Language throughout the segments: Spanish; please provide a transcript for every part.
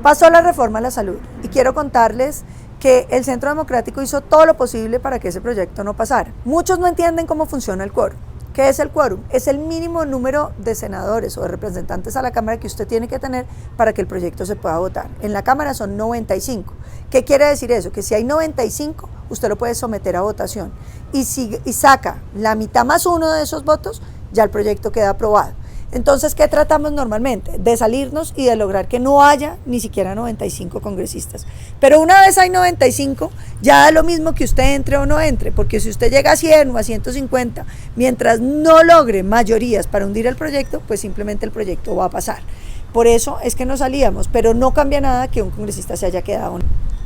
Pasó la reforma a la salud y quiero contarles que el Centro Democrático hizo todo lo posible para que ese proyecto no pasara. Muchos no entienden cómo funciona el quórum. ¿Qué es el quórum? Es el mínimo número de senadores o de representantes a la Cámara que usted tiene que tener para que el proyecto se pueda votar. En la Cámara son 95. ¿Qué quiere decir eso? Que si hay 95, usted lo puede someter a votación. Y saca la mitad más uno de esos votos, ya el proyecto queda aprobado. Entonces, ¿qué tratamos normalmente? De salirnos y de lograr que no haya ni siquiera 95 congresistas. Pero una vez hay 95, ya da lo mismo que usted entre o no entre, porque si usted llega a 100 o a 150, mientras no logre mayorías para hundir el proyecto, pues simplemente el proyecto va a pasar. Por eso es que nos salíamos, pero no cambia nada que un congresista se haya quedado.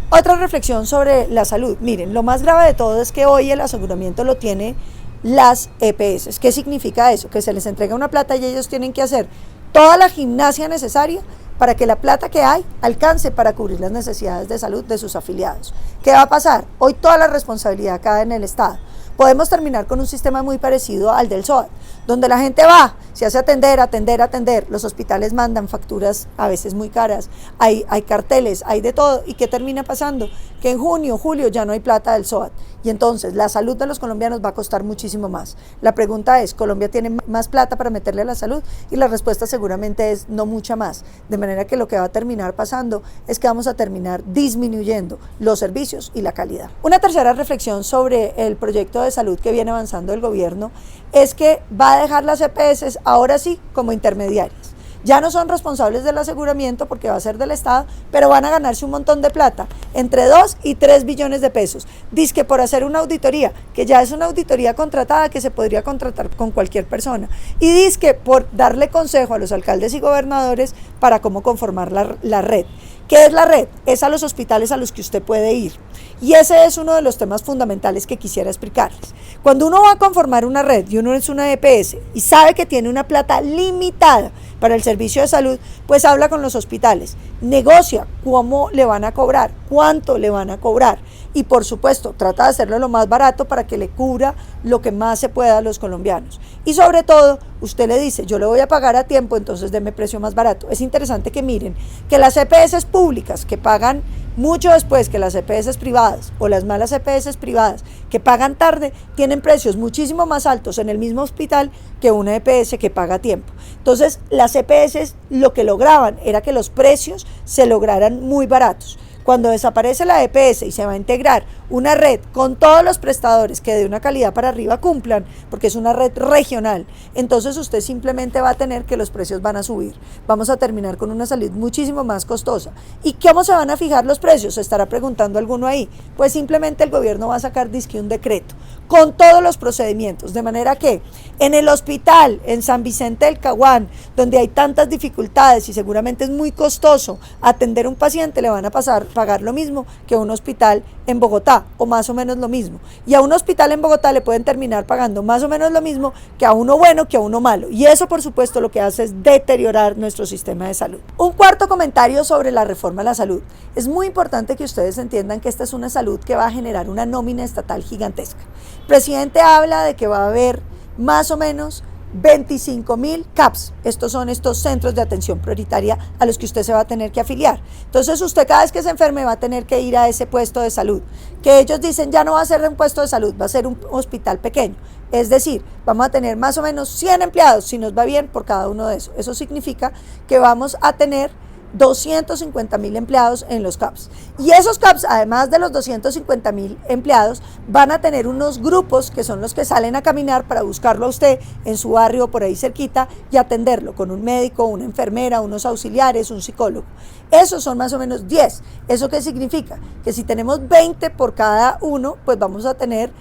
Otra reflexión sobre la salud. Miren, lo más grave de todo es que hoy el aseguramiento lo tiene las EPS. ¿Qué significa eso? Que se les entrega una plata y ellos tienen que hacer toda la gimnasia necesaria para que la plata que hay alcance para cubrir las necesidades de salud de sus afiliados. ¿Qué va a pasar? Hoy toda la responsabilidad cae en el Estado. Podemos terminar con un sistema muy parecido al del SOAT, donde la gente va, se hace atender, los hospitales mandan facturas a veces muy caras, hay carteles, hay de todo, ¿y qué termina pasando? Que en junio, julio ya no hay plata del SOAT, y entonces la salud de los colombianos va a costar muchísimo más. La pregunta es, ¿Colombia tiene más plata para meterle a la salud? Y la respuesta seguramente es no mucha más, de manera que lo que va a terminar pasando es que vamos a terminar disminuyendo los servicios y la calidad. Una tercera reflexión sobre el proyecto de salud que viene avanzando el gobierno es que va a dejar las EPS ahora sí como intermediarias. Ya no son responsables del aseguramiento porque va a ser del Estado, pero van a ganarse un montón de plata, entre 2 y 3 billones de pesos. Dizque por hacer una auditoría, que ya es una auditoría contratada que se podría contratar con cualquier persona. Y dizque por darle consejo a los alcaldes y gobernadores para cómo conformar la red. ¿Qué es la red? Es a los hospitales a los que usted puede ir. Y ese es uno de los temas fundamentales que quisiera explicarles. Cuando uno va a conformar una red y uno es una EPS y sabe que tiene una plata limitada para el servicio de salud, pues habla con los hospitales, negocia cómo le van a cobrar, cuánto le van a cobrar y por supuesto trata de hacerlo lo más barato para que le cubra lo que más se pueda a los colombianos. Y sobre todo, usted le dice, yo le voy a pagar a tiempo, entonces deme precio más barato. Es interesante que miren que las EPS públicas que pagan mucho después que las EPS privadas o las malas EPS privadas que pagan tarde tienen precios muchísimo más altos en el mismo hospital que una EPS que paga a tiempo. Entonces las EPS lo que lograban era que los precios se lograran muy baratos. Cuando desaparece la EPS y se va a integrar una red con todos los prestadores que de una calidad para arriba cumplan, porque es una red regional, entonces usted simplemente va a tener que los precios van a subir. Vamos a terminar con una salud muchísimo más costosa. ¿Y cómo se van a fijar los precios? Se estará preguntando alguno ahí. Pues simplemente el gobierno va a sacar dizque un decreto con todos los procedimientos, de manera que en el hospital, en San Vicente del Caguán, donde hay tantas dificultades y seguramente es muy costoso atender a un paciente, le van a pagar lo mismo que a un hospital en Bogotá, o más o menos lo mismo. Y a un hospital en Bogotá le pueden terminar pagando más o menos lo mismo que a uno bueno que a uno malo. Y eso, por supuesto, lo que hace es deteriorar nuestro sistema de salud. Un cuarto comentario sobre la reforma a la salud. Es muy importante que ustedes entiendan que esta es una salud que va a generar una nómina estatal gigantesca. El presidente habla de que va a haber más o menos 25.000 CAPS, estos son estos centros de atención prioritaria a los que usted se va a tener que afiliar. Entonces usted cada vez que se enferme va a tener que ir a ese puesto de salud, que ellos dicen ya no va a ser un puesto de salud, va a ser un hospital pequeño. Es decir, vamos a tener más o menos 100 empleados, si nos va bien, por cada uno de esos. Eso significa que vamos a tener 250.000 empleados en los CAPS. Y esos CAPS, además de los 250.000 empleados, van a tener unos grupos que son los que salen a caminar para buscarlo a usted en su barrio o por ahí cerquita y atenderlo con un médico, una enfermera, unos auxiliares, un psicólogo. Esos son más o menos 10. ¿Eso qué significa? Que si tenemos 20 por cada uno, pues vamos a tener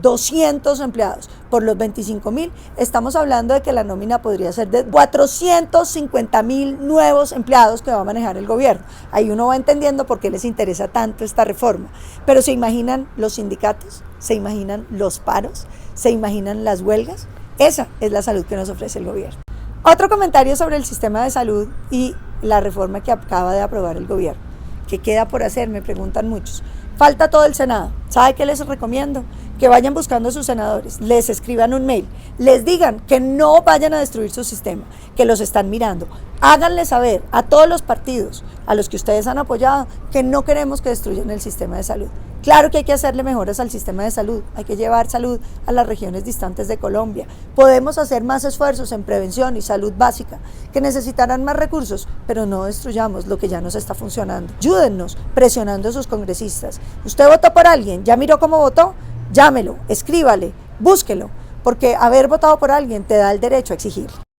200 empleados. Por los 25.000 estamos hablando de que la nómina podría ser de 450.000 nuevos empleados que va a manejar el gobierno. Ahí uno va entendiendo por qué les interesa tanto esta reforma. Pero ¿se imaginan los sindicatos? ¿Se imaginan los paros? ¿Se imaginan las huelgas? Esa es la salud que nos ofrece el gobierno. Otro comentario sobre el sistema de salud y la reforma que acaba de aprobar el gobierno. ¿Qué queda por hacer? Me preguntan muchos. Falta todo el Senado. ¿Sabe qué les recomiendo? Que vayan buscando a sus senadores, les escriban un mail, les digan que no vayan a destruir su sistema, que los están mirando. Háganle saber a todos los partidos a los que ustedes han apoyado que no queremos que destruyan el sistema de salud. Claro que hay que hacerle mejoras al sistema de salud, hay que llevar salud a las regiones distantes de Colombia. Podemos hacer más esfuerzos en prevención y salud básica, que necesitarán más recursos, pero no destruyamos lo que ya nos está funcionando. Ayúdennos presionando a sus congresistas. ¿Usted votó por alguien? ¿Ya miró cómo votó? Llámelo, escríbale, búsquelo, porque haber votado por alguien te da el derecho a exigirlo.